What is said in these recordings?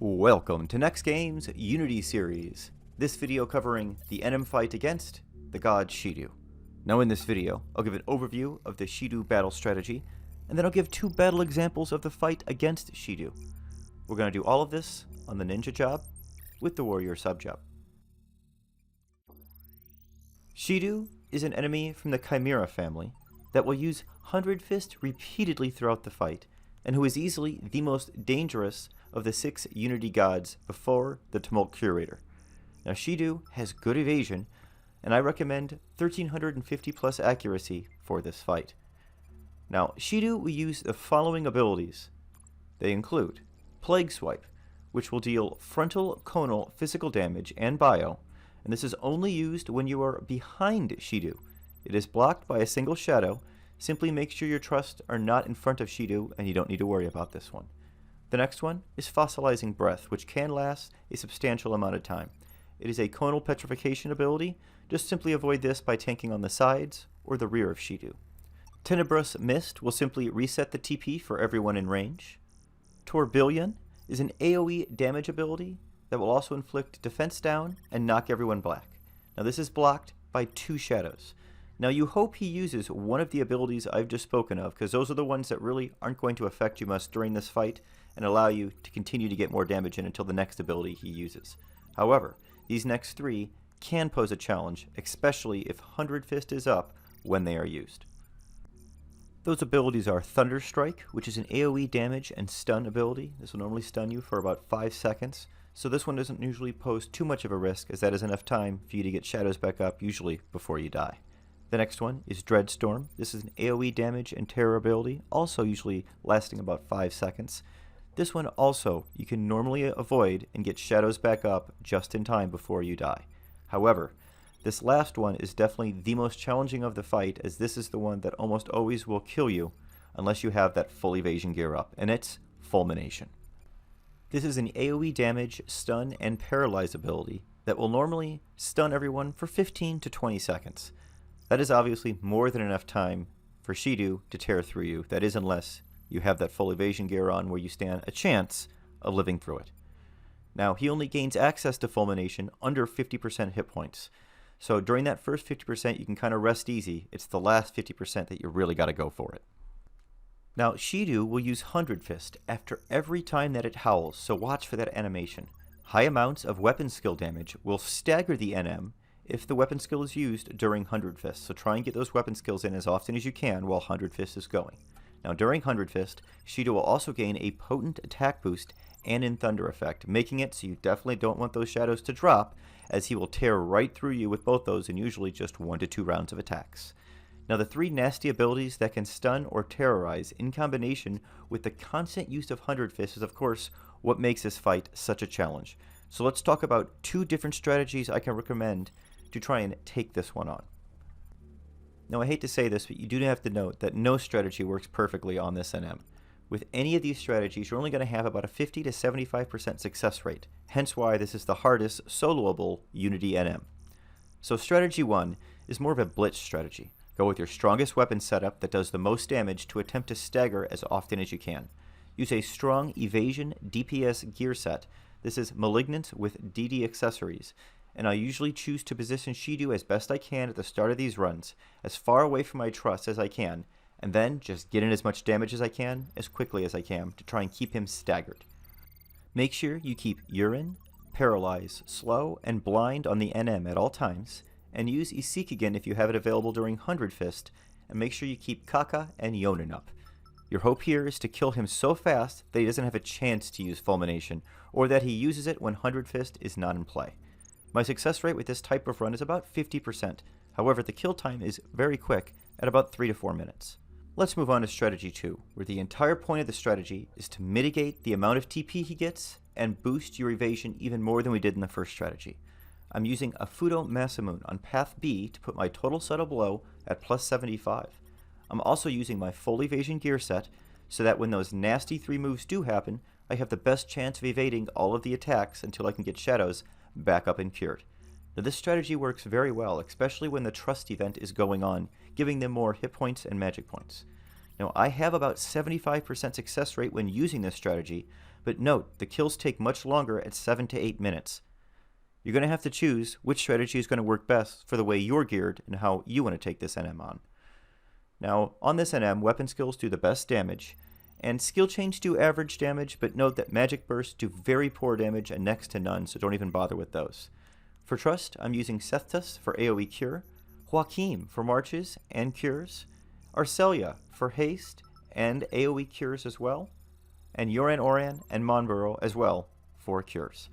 Welcome to NEXTGames Unity series. This video covering the NM fight against the god Shedu. Now in this video, I'll give an overview of the Shedu battle strategy, and then I'll give two battle examples of the fight against Shedu. We're going to do all of this on the ninja job with the warrior sub job. Shedu is an enemy from the Chimera family that will use Hundredfist repeatedly throughout the fight, and who is easily the most dangerous of the 6 Unity gods before the Tumult Curator. Now Shedu has good evasion, and I recommend 1350 plus accuracy for this fight. Now Shedu will use the following abilities. They include Plague Swipe, which will deal frontal conal physical damage and bio, and this is only used when you are behind Shedu. It is blocked by a single shadow. Simply make sure your trusts are not in front of Shedu, and you don't need to worry about this one. The next one is Fossilizing Breath, which can last a substantial amount of time. It is a conal petrification ability. Just simply avoid this by tanking on the sides or the rear of Shedu. Tenebrous Mist will simply reset the TP for everyone in range. Tourbillon is an AoE damage ability that will also inflict defense down and knock everyone black. Now this is blocked by 2 shadows. Now you hope he uses one of the abilities I've just spoken of, because those are the ones that really aren't going to affect you much during this fight and allow you to continue to get more damage in until the next ability he uses. However, these next 3 can pose a challenge, especially if Hundredfist is up when they are used. Those abilities are Thunder Strike, which is an AoE damage and stun ability. This will normally stun you for about 5 seconds, so this one doesn't usually pose too much of a risk, as that is enough time for you to get shadows back up, usually before you die. The next one is Dreadstorm. This is an AoE damage and terror ability, also usually lasting about 5 seconds. This one also you can normally avoid and get shadows back up just in time before you die. However, this last one is definitely the most challenging of the fight, as this is the one that almost always will kill you unless you have that full evasion gear up, and it's Fulmination. This is an AoE damage, stun, and paralyze ability that will normally stun everyone for 15 to 20 seconds. That is obviously more than enough time for Shedu to tear through you. That is, unless you have that full evasion gear on where you stand a chance of living through it. Now, he only gains access to Fulmination under 50% hit points. So during that first 50%, you can kind of rest easy. It's the last 50% that you really got to go for it. Now, Shedu will use Hundredfist after every time that it howls, so watch for that animation. High amounts of weapon skill damage will stagger the NM if the weapon skill is used during Hundredfist, so try and get those weapon skills in as often as you can while Hundredfist is going. Now during Hundredfist, Shedu will also gain a potent attack boost and in Thunder effect, making it so you definitely don't want those shadows to drop, as he will tear right through you with both those in usually just 1 to 2 rounds of attacks. Now the 3 nasty abilities that can stun or terrorize in combination with the constant use of Hundredfist is of course what makes this fight such a challenge. So let's talk about 2 different strategies I can recommend to try and take this one on. Now I hate to say this, but you do have to note that no strategy works perfectly on this NM. With any of these strategies, you're only going to have about a 50 to 75% success rate, hence why this is the hardest soloable Unity NM. So strategy 1 is more of a Blitz strategy. Go with your strongest weapon setup that does the most damage to attempt to stagger as often as you can. Use a strong evasion DPS gear set. This is Malignant with DD accessories. And I usually choose to position Shedu as best I can at the start of these runs, as far away from my trust as I can, and then just get in as much damage as I can, as quickly as I can, to try and keep him staggered. Make sure you keep Urine, Paralyze, Slow, and Blind on the NM at all times, and use Isekigen if you have it available during Hundredfist, and make sure you keep Kaka and Yonin up. Your hope here is to kill him so fast that he doesn't have a chance to use Fulmination, or that he uses it when Hundredfist is not in play. My success rate with this type of run is about 50%, however the kill time is very quick at about 3 to 4 minutes. Let's move on to strategy 2, where the entire point of the strategy is to mitigate the amount of TP he gets and boost your evasion even more than we did in the first strategy. I'm using a Fudo Masamune on path B to put my total subtle blow at plus 75. I'm also using my full evasion gear set so that when those nasty 3 moves do happen, I have the best chance of evading all of the attacks until I can get shadows back up and cured. Now this strategy works very well, especially when the trust event is going on, giving them more hit points and magic points. Now I have about 75% success rate when using this strategy, but note, the kills take much longer at 7 to 8 minutes. You're going to have to choose which strategy is going to work best for the way you're geared and how you want to take this NM on. Now, on this NM, weapon skills do the best damage, and skill chains do average damage, but note that magic bursts do very poor damage and next to none, so don't even bother with those. For trust, I'm using Sethtus for AoE cure, Joachim for marches and cures, Arcelia for haste and AoE cures as well, and Yoran Oran and Monburo as well for cures.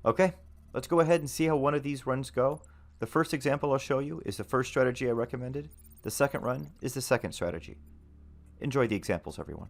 Okay, let's go ahead and see how one of these runs go. The first example I'll show you is the first strategy I recommended. The second run is the second strategy. Enjoy the examples, everyone.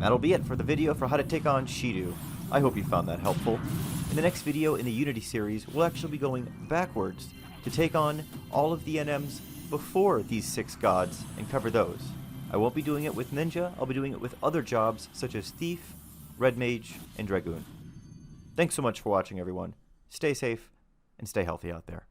that'll be it for the video for how to take on Shedu. I hope you found that helpful. In the next video in the Unity series, we'll actually be going backwards to take on all of the NMs before these 6 gods and cover those. I won't be doing it with Ninja, I'll be doing it with other jobs such as Thief, Red Mage, and Dragoon. Thanks so much for watching, everyone. Stay safe and stay healthy out there.